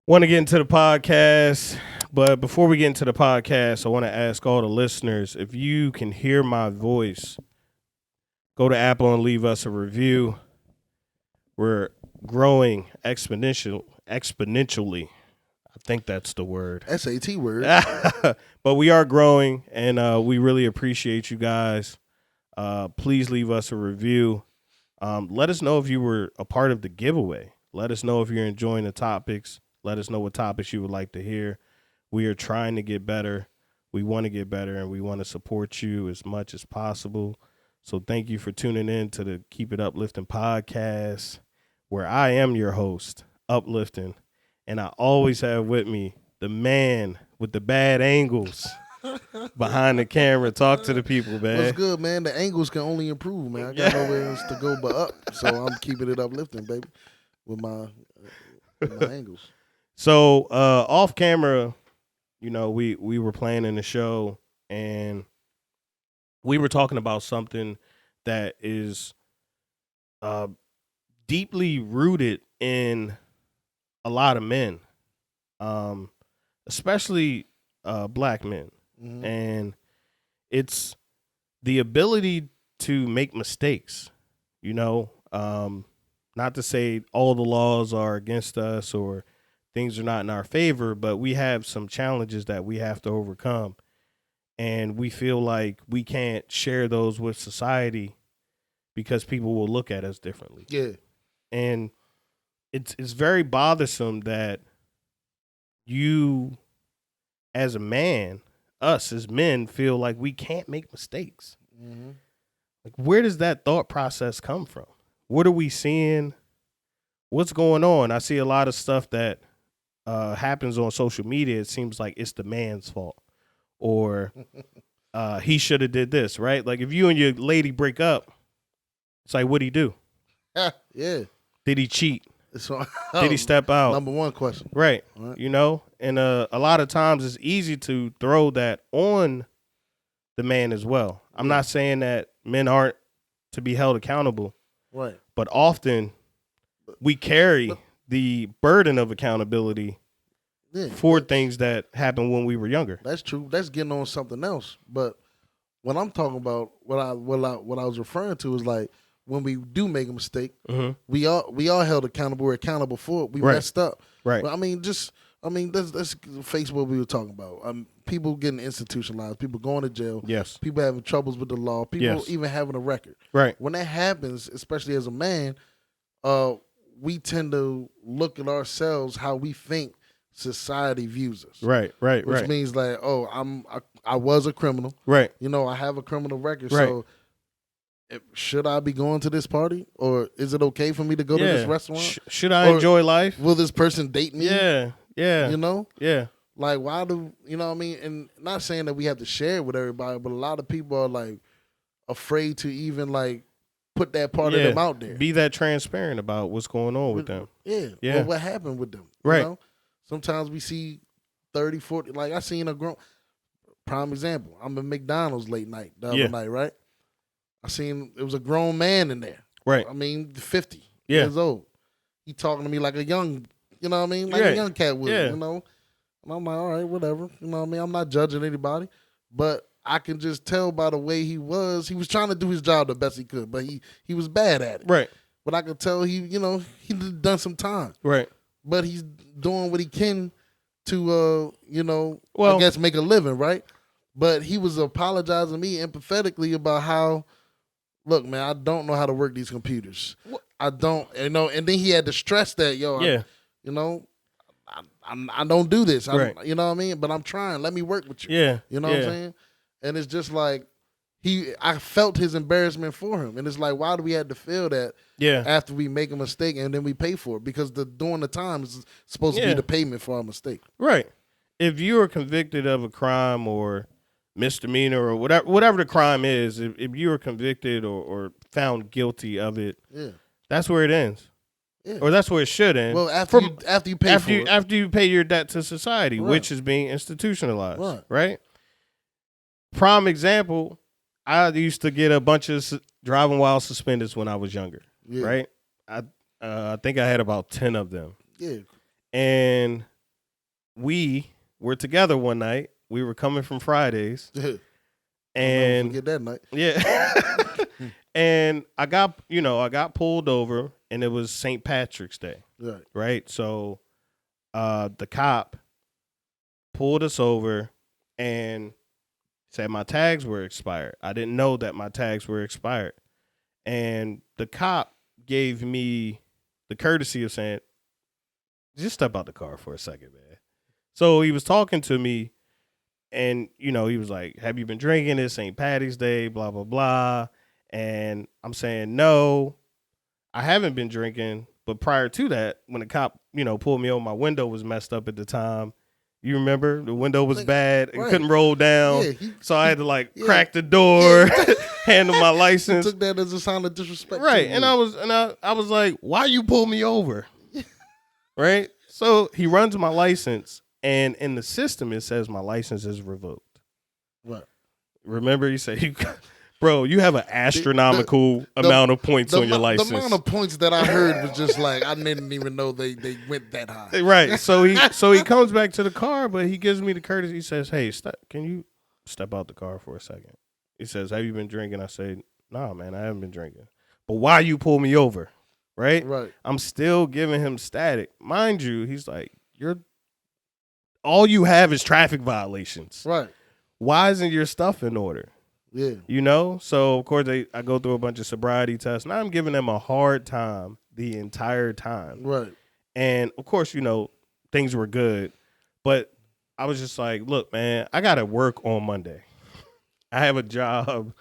Want to get into the podcast, but before we get into the podcast, I want to ask all the listeners, if you can hear my voice, go to Apple and leave us a review. We're growing exponentially. I think that's the word. SAT word. But we are growing, and we really appreciate you guys. Please leave us a review. Let us know if you were a part of the giveaway. Let us know if you're enjoying the topics. Let us know what topics you would like to hear. We are trying to get better. We want to get better, and we want to support you as much as possible. So thank you for tuning in to the Keep It Uplifting podcast, where I am your host, Uplifting, and I always have with me the man with the bad angles behind the camera. Talk to the people, man. What's good, man? The angles can only improve, man. I got nowhere else to go but up, so I'm keeping it uplifting, baby, with my angles. So off camera, you know, we were planning the show, and we were talking about something that is deeply rooted in a lot of men, especially black men. Mm-hmm. And it's the ability to make mistakes, you know, not to say all the laws are against us or things are not in our favor, but we have some challenges that we have to overcome. And we feel like we can't share those with society because people will look at us differently. Yeah. And it's very bothersome that you, as a man, us as men, feel like we can't make mistakes. Mm-hmm. Like, where does that thought process come from? What are we seeing? What's going on? I see a lot of stuff that happens on social media. It seems like it's the man's fault, or he should have did this, right? Like, if you and your lady break up, it's like, what'd he do? Yeah. Did he cheat? So, Did he step out? Number one question. Right. All right. You know, and a lot of times it's easy to throw that on the man as well. I'm not saying that men aren't to be held accountable, Right. but often we carry the burden of accountability for things that happened when we were younger. That's true. That's getting on something else. But what I'm talking about, what I was referring to is like, when we do make a mistake, Mm-hmm. we are held accountable. We're accountable for it. We Right. messed up. Right. But let's face what we were talking about. People getting institutionalized, people going to jail, Yes. people having troubles with the law, people Yes. even having a record. Right. When that happens, especially as a man, we tend to look at ourselves how we think society views us. Right. Right. Which Right. means like, I was a criminal. Right. You know, I have a criminal record. Right. So should I be going to this party, or is it okay for me to go to this restaurant? Should I enjoy life? Will this person date me? Yeah. Yeah. You know? Yeah. Like, why do, you know what I mean? And not saying that we have to share it with everybody, but a lot of people are like afraid to even like put that part of them out there. Be that transparent about what's going on with them. Yeah. Yeah. Well, what happened with them? Right. You know? Sometimes we see 30, 40, like I seen a grown, prime example. I'm at McDonald's late night, the other night, right? I seen it was a grown man in there. Right. I mean, 50 Yeah. years old. He talking to me like a young, you know what I mean? Like a young cat would, you know? And I'm like, all right, whatever. You know what I mean? I'm not judging anybody. But I can just tell by the way he was trying to do his job the best he could, but he was bad at it. Right. But I could tell he done some time. Right. But he's doing what he can to, Well, I guess make a living, right? But he was apologizing to me empathetically about how, look, man, I don't know how to work these computers. I don't, and then he had to stress that, I don't do this. Right. You know what I mean? But I'm trying. Let me work with you. Yeah. You know what I'm saying? And it's just like, I felt his embarrassment for him. And it's like, why do we have to feel that after we make a mistake and then we pay for it? Because during the time is supposed to be the payment for our mistake. Right. If you are convicted of a crime or misdemeanor or whatever the crime is, if you are convicted or found guilty of it, that's where it ends. Yeah. Or that's where it should end. Well, after you pay for it. After you pay your debt to society, which is being institutionalized. Right? Prime example, I used to get a bunch of driving while suspended when I was younger. Yeah. Right? I think I had about 10 of them. Yeah. And we were together one night. We were coming from Fridays. And forget that night. Yeah. And I got pulled over, and it was St. Patrick's Day. Right? So the cop pulled us over and said my tags were expired. I didn't know that my tags were expired. And the cop gave me the courtesy of saying, just step out the car for a second, man. So he was talking to me, and, he was like, have you been drinking? It's St. Patty's Day, blah, blah, blah. And I'm saying, no, I haven't been drinking. But prior to that, when the cop, pulled me over, my window was messed up at the time. You remember? The window was bad and couldn't roll down. Yeah, so I had to crack the door, handle my license. He took that as a sign of disrespect. Right. And I was like, why you pull me over? Right? So he runs my license, and in the system it says my license is revoked. What? Remember, you said bro, you have an astronomical amount of points on your license. The amount of points that I heard was just like, I didn't even know they went that high. Right. So he comes back to the car, but he gives me the courtesy. He says, hey, can you step out the car for a second? He says, have you been drinking? I say, nah, man, I haven't been drinking. But why you pull me over? Right? Right. I'm still giving him static. Mind you, he's like, all you have is traffic violations. Right. Why isn't your stuff in order? Yeah. So of course I go through a bunch of sobriety tests, and I'm giving them a hard time the entire time. Right. And of course, things were good, but I was just like, look, man, I got to work on Monday. I have a job,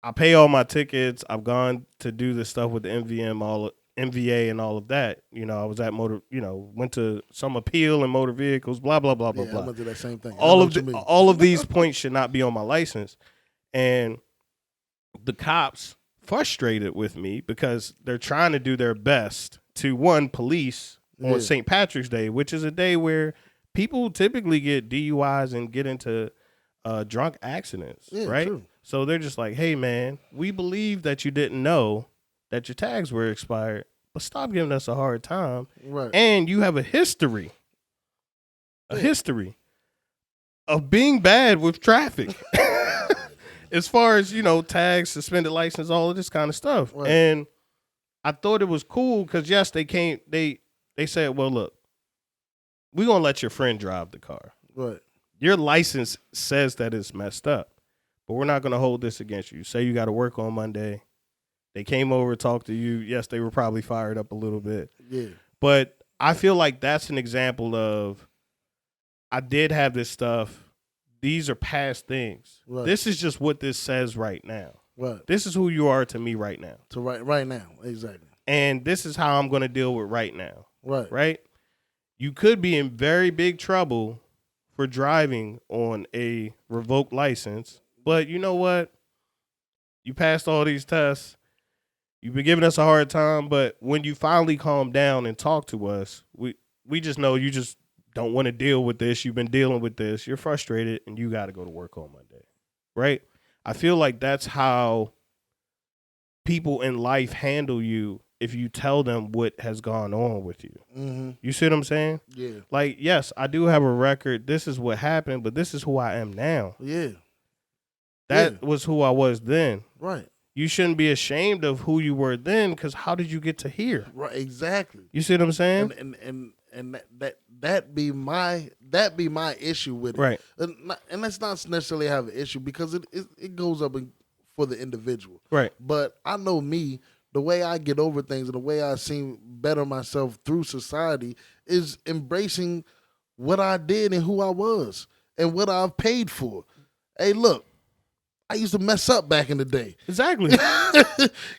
I pay all my tickets. I've gone to do this stuff with the MVA and all of that. I was at went to some appeal in motor vehicles, blah, blah, blah, blah, blah. I went through that same thing. All of these points should not be on my license. And the cops frustrated with me because they're trying to do their best to, police on St. Patrick's Day, which is a day where people typically get DUIs and get into drunk accidents, right? True. So they're just like, hey, man, we believe that you didn't know that your tags were expired, but stop giving us a hard time. Right. And you have a history of being bad with traffic. As far as, tags, suspended license, all of this kind of stuff. Right. And I thought it was cool because, yes, they said, well, look, we're going to let your friend drive the car. Right. Your license says that it's messed up, but we're not going to hold this against you. Say you got to work on Monday. They came over, talked to you. Yes, they were probably fired up a little bit. Yeah. But I feel like that's an example of, I did have this stuff. These are past things. Right. This is just what this says right now. Right. This is who you are to me right now. Right now, exactly. And this is how I'm going to deal with right now. Right. Right? You could be in very big trouble for driving on a revoked license, but you know what? You passed all these tests. You've been giving us a hard time, but when you finally calm down and talk to us, we just know you just don't want to deal with this. You've been dealing with this. You're frustrated, and you got to go to work on Monday, right? I feel like that's how people in life handle you if you tell them what has gone on with you. Mm-hmm. You see what I'm saying? Yeah. Like, yes, I do have a record. This is what happened, but this is who I am now. Yeah. That was who I was then. Right. You shouldn't be ashamed of who you were then, because how did you get to here? Right. Exactly. You see what I'm saying? And that be my issue with it. Right. And let's not necessarily have an issue because it goes up for the individual. Right. But I know me, the way I get over things and the way I seem better myself through society is embracing what I did and who I was and what I've paid for. Hey, look, I used to mess up back in the day. Exactly.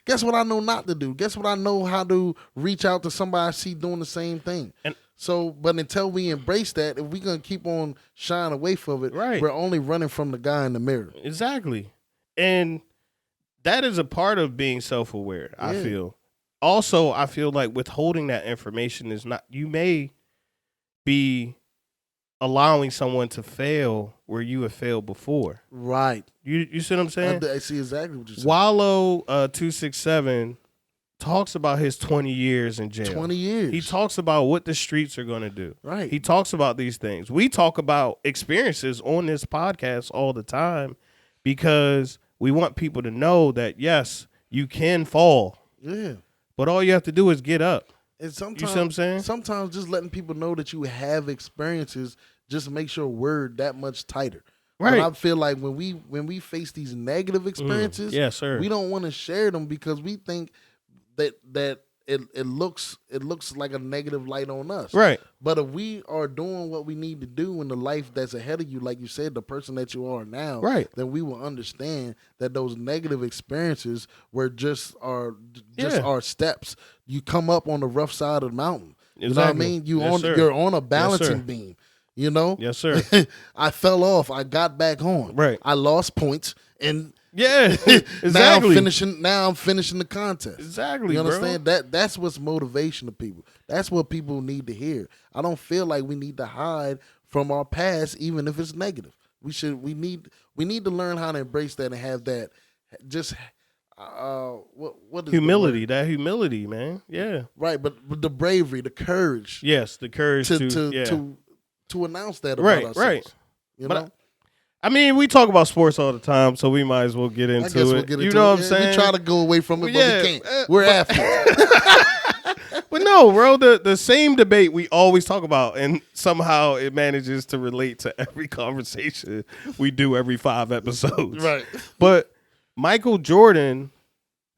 Guess what I know not to do? Guess what I know how to reach out to somebody I see doing the same thing. But until we embrace that, if we're going to keep on shying away from it, right, we're only running from the guy in the mirror. Exactly. And that is a part of being self-aware, I feel. Also, I feel like withholding that information is not, you may be allowing someone to fail where you have failed before. Right. You see what I'm saying? I see exactly what you're saying. Wallow 267 talks about his 20 years in jail. 20 years. He talks about what the streets are going to do. Right. He talks about these things. We talk about experiences on this podcast all the time because we want people to know that, yes, you can fall. Yeah. But all you have to do is get up. And sometimes, you see what I'm saying? Sometimes just letting people know that you have experiences just makes your word that much tighter. Right. But I feel like when we face these negative experiences, yes, sir. We don't want to share them because we think that it looks like a negative light on us. Right. But if we are doing what we need to do in the life that's ahead of you, like you said, the person that you are now, right, then we will understand that those negative experiences were just our steps. You come up on the rough side of the mountain. You know what I mean? You're on a balancing beam. You know? Yes, sir. I fell off. I got back on. Right. I lost points and exactly. Now I'm finishing the contest. Exactly. You understand? That's what's motivation to people. That's what people need to hear. I don't feel like we need to hide from our past, even if it's negative. We need to learn how to embrace that and have that just what is humility, that humility, man. Yeah. Right, but the bravery, the courage. Yes, the courage to announce that about ourselves. Right. You know? I mean, we talk about sports all the time, so we might as well get into it. You know what I'm saying? We try to go away from it, but we can't. We're athletes. But no, bro, the same debate we always talk about, and somehow it manages to relate to every conversation we do every 5 episodes. Right. But Michael Jordan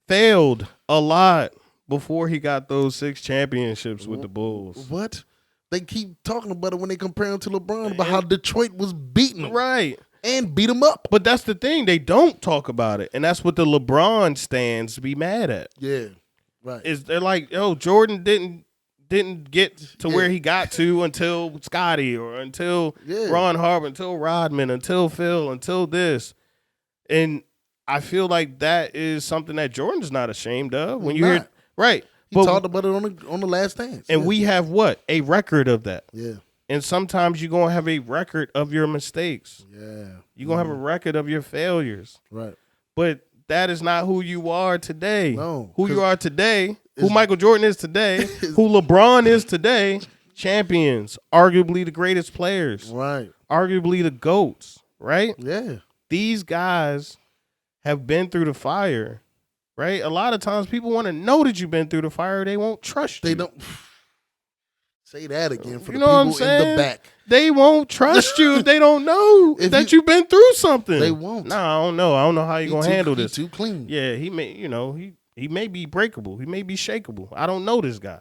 failed a lot before he got those 6 championships with the Bulls. What? They keep talking about it when they compare him to LeBron, about how Detroit was beating him. Right. And beat him up. But that's the thing. They don't talk about it. And that's what the LeBron stands be mad at. Yeah. Right. They're like, Jordan didn't get to where he got to until Scotty or until Ron Harper, until Rodman, until Phil, until this. And I feel like that is something that Jordan's not ashamed of. When you hear right. He talked about it on the Last Dance. And we have what? A record of that. Yeah. And sometimes you're going to have a record of your mistakes. Yeah. You're going to have a record of your failures. Right. But that is not who you are today. No. Who you are today, who Michael Jordan is today, who LeBron is today, champions, arguably the greatest players. Right. Arguably the GOATs, right? Yeah. These guys have been through the fire. Right? A lot of times people want to know that you've been through the fire. They won't trust you. They don't. Say that again for you the know people in the back. They won't trust you if they don't know that you've been through something. They won't. Nah, I don't know. I don't know how you're going to handle this. He's too clean. Yeah, he may, he may be breakable. He may be shakeable. I don't know this guy.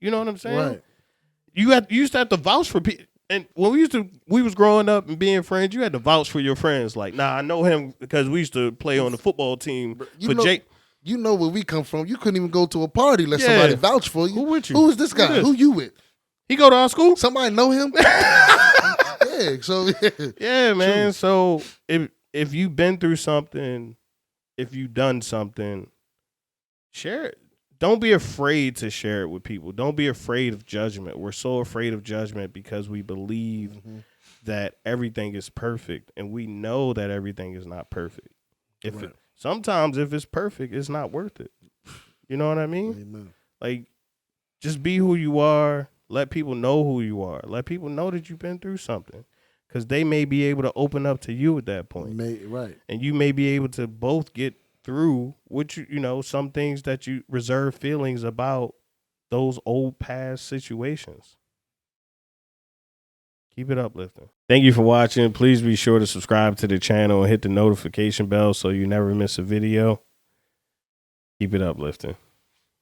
You know what I'm saying? Right. You used to have to vouch for people. And when we was growing up and being friends, you had to vouch for your friends. Like, I know him because we used to play on the football team Jake. You know where we come from. You couldn't even go to a party unless somebody vouched for you. Who with you? Who is this guy? Who you with? He go to our school? Somebody know him? Yeah. So yeah, man. So if you've been through something, if you've done something, share it. Don't be afraid to share it with people. Don't be afraid of judgment. We're so afraid of judgment because we believe that everything is perfect, and we know that everything is not perfect. Sometimes if it's perfect, it's not worth it. You know what I mean? Amen. Like, just be who you are. Let people know who you are. Let people know that you've been through something, because they may be able to open up to you at that point. Right. And you may be able to both get through what some things that you reserve feelings about those old past situations. Keep it uplifting. Thank you for watching. Please be sure to subscribe to the channel and hit the notification bell so you never miss a video. Keep it uplifting.